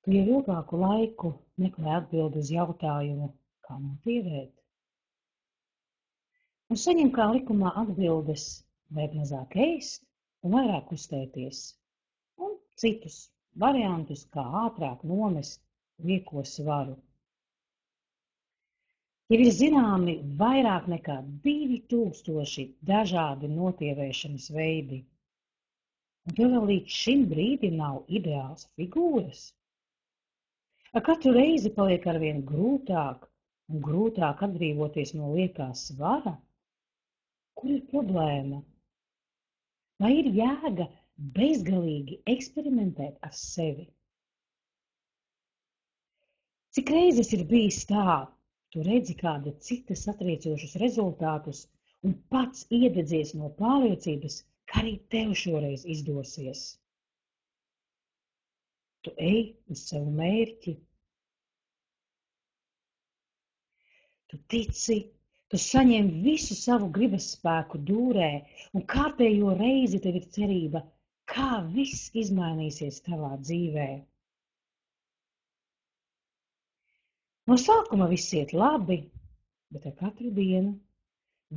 Tu jau ilgāku laiku meklē atbildi uz jautājumu, kā notievēt, un saņem kā likumā atbildes vajag mazāk ēst un vairāk kustēties, un citus variantus, kā ātrāk nomest lieko svaru. Jau ir zināmi vairāk nekā 2000 dažādi notievēšanas veidi, un tev vēl līdz šim brīdim nav ideāls figūras. Ar katru reizi paliek arvien grūtāk un grūtāk atbrīvoties no liekā svara. Kur ir problēma? Vai ir jēga bezgalīgi eksperimentēt ar sevi? Cik reizes ir bijis tā, tu redzi kāda cita satriecošus rezultātus un pats iededzies no pārliecības, ka arī tev šoreiz izdosies. Tu ej uz savu mērķi. Tu tici, tu saņem visu savu gribas spēku dūrē, un kārtējo reizi tev ir cerība, kā viss izmainīsies tavā dzīvē. No sākuma viss iet labi, bet ar katru dienu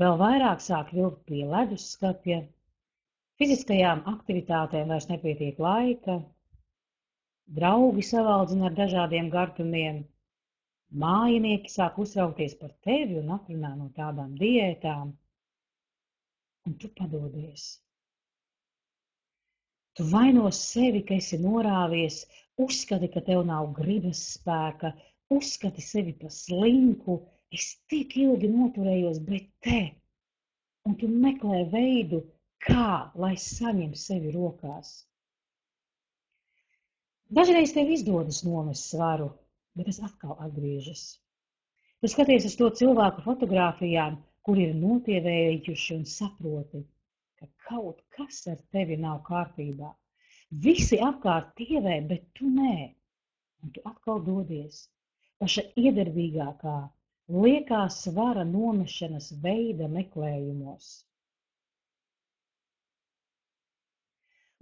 vēl vairāk sāk vilkt pie ledusskapja, fiziskajām aktivitātēm vairs nepietiek laika, draugi savaldzina ar dažādiem gardumiem, mājinieki sāk uztraukties par tevi un atrunā no tādām diētām, un tu padodies. Tu vaino sevi, ka esi norāvies, uzskati, ka tev nav gribas spēka, uzskati sevi par slinku, es tik ilgi noturējos, bet te, un tu meklē veidu, kā, lai saņem sevi rokās. Dažreiz tev izdodas nomest svaru, bet tas atkal atgriežas. Tu skaties uz to cilvēku fotogrāfijām, kuri ir notievējuši un saproti, ka kaut kas ar tevi nav kārtībā. Visi apkārt tievē, bet tu nē. Un tu atkal dodies paša iedarbīgākā, liekā svara nomešanas veida meklējumos.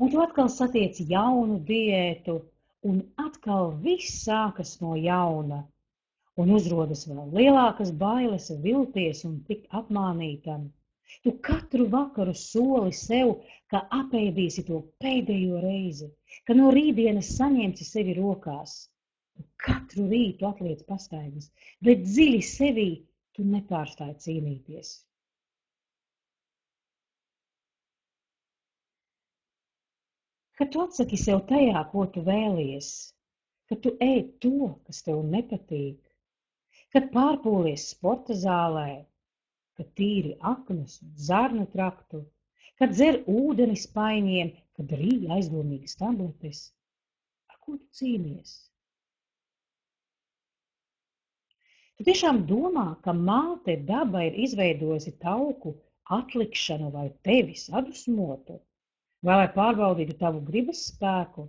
Un tu atkal satiec jaunu diētu, un atkal viss sākas no jauna, un uzrodas vēl lielākas bailes vilties un tikt apmānītam. Tu katru vakaru soli sev, ka apēdīsi to pēdējo reizi, ka no rītdienas saņemsi sevi rokās. Tu katru rītu atliec pastaigas, bet dziļi sevī tu nepārstāji cīnīties. Kad tu atsaki sev tajā, ko tu vēlies, kad tu ēd to, kas tev nepatīk, kad pārpūlies sporta zālē, kad tīri aknas un zarnu traktu, kad dzer ūdeni spaiņiem, kad rīj aizdomīgas tabletes, ar ko tu cīnies? Tu tiešām domā, ka māte daba ir izveidojusi tauku atlikšanu, lai tevi sadusmotu? Vai lai pārbaudītu tavu gribas spēku,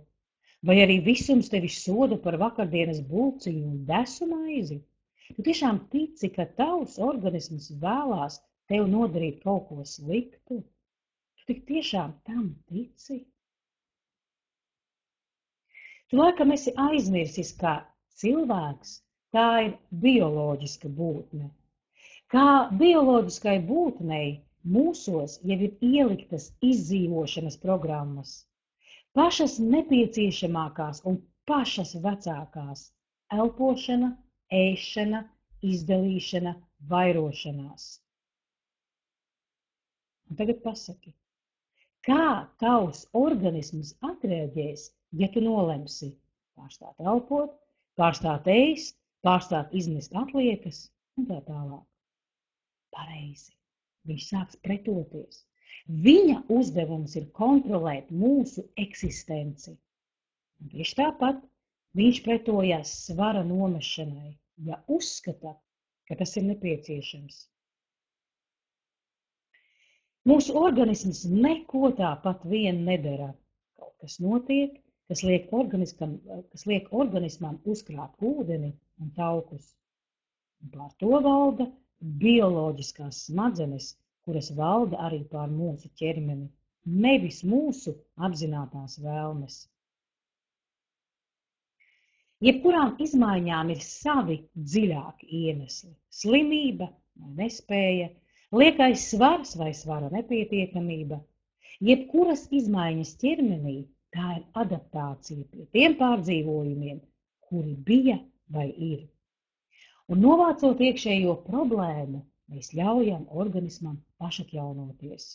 vai arī visums tevi soda par vakardienas bulciņu un desu maizi? Tu tiešām tici, ka tavs organisms vēlās tev nodarīt kaut ko sliktu? Tu tik tiešām tam tici? Tu laikam esi aizmirsis, ka cilvēks tā ir bioloģiska būtne. Kā bioloģiskai būtnei mūsos jau ir ieliktas izdzīvošanas programmas, pašas nepieciešamākās un pašas vecākās – elpošana, ēšana, izdalīšana, vairošanās. Un tagad pasaki, kā tavs organisms atreaģēs, ja tu nolemsi pārstāt elpot, pārstāt ēst, pārstāt izmest atliekas un tā tālāk? Pareizi. Viņš sāks pretoties. Viņa uzdevums ir kontrolēt mūsu eksistenci. Un tieši tāpat viņš pretojās svara nomešanai, ja uzskata, ka tas ir nepieciešams. Mūsu organisms neko tāpat vien nedara. Kaut kas notiek, kas liek organismam uzkrāt ūdeni un taukus. Un pār to valda bioloģiskās smadzenes, kuras valda arī pār mūsu ķermeni, nevis mūsu apzinātās vēlmes. Jebkurām izmaiņām ir savi dziļāki iemesli – slimība vai nespēja, liekais svars vai svara nepietiekamība. Jebkuras izmaiņas ķermenī – tā ir adaptācija pie tiem pārdzīvojumiem, kuri bija vai ir. Un novācot iekšējo problēmu, mēs ļaujam organismam pašatjaunoties.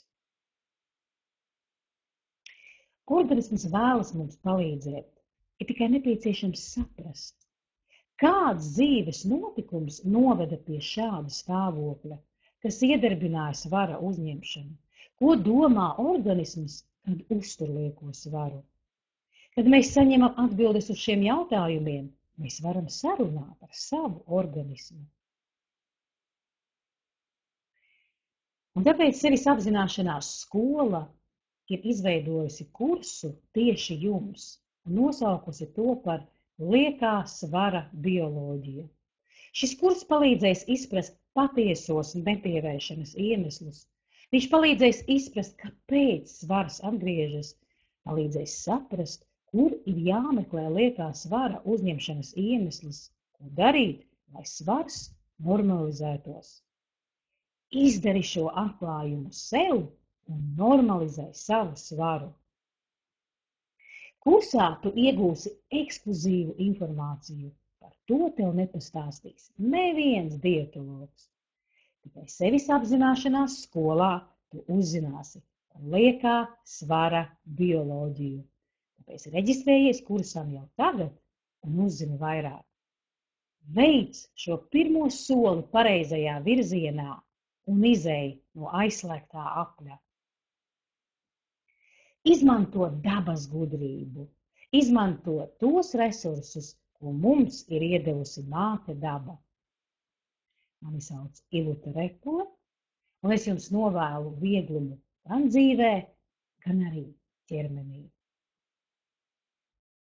Organisms vēlas mums palīdzēt, ir tikai nepieciešams saprast, kāds dzīves notikums noveda pie šāda stāvokļa, kas iedarbināja svara uzņemšanu, ko domā organisms, kad uztur lieko svaru. Kad mēs saņemam atbildes uz šiem jautājumiem, mēs varam sarunāt ar savu organismu. Un tāpēc sevis apzināšanās skola ir izveidojusi kursu tieši jums un nosaukusi to par liekā svara bioloģiju. Šis kurs palīdzēs izprast patiesos nepievēršanas iemeslus. Viņš palīdzēs izprast, kāpēc svars atgriežas, palīdzēs saprast, kur ir jāmeklē liekā svara uzņemšanas iemesls, ko darīt, lai svars normalizētos. Izdari šo atklājumu sev un normalizē savu svaru. Kursā tu iegūsi ekskluzīvu informāciju, par to tev nepastāstīs neviens dietologs. Tikai sevis apzināšanās skolā tu uzzināsi par liekā svara bioloģiju. Tāpēc reģistrējies kursam jau tagad un uzzini vairāk. Veic šo pirmo soli pareizajā virzienā un izej no aizslēgtā apļa. Izmanto dabas gudrību, izmanto tos resursus, ko mums ir iedevusi māte daba. Mani sauc Iluta Rekule, un es jums novēlu vieglumu gan dzīvē, gan arī ķermenī.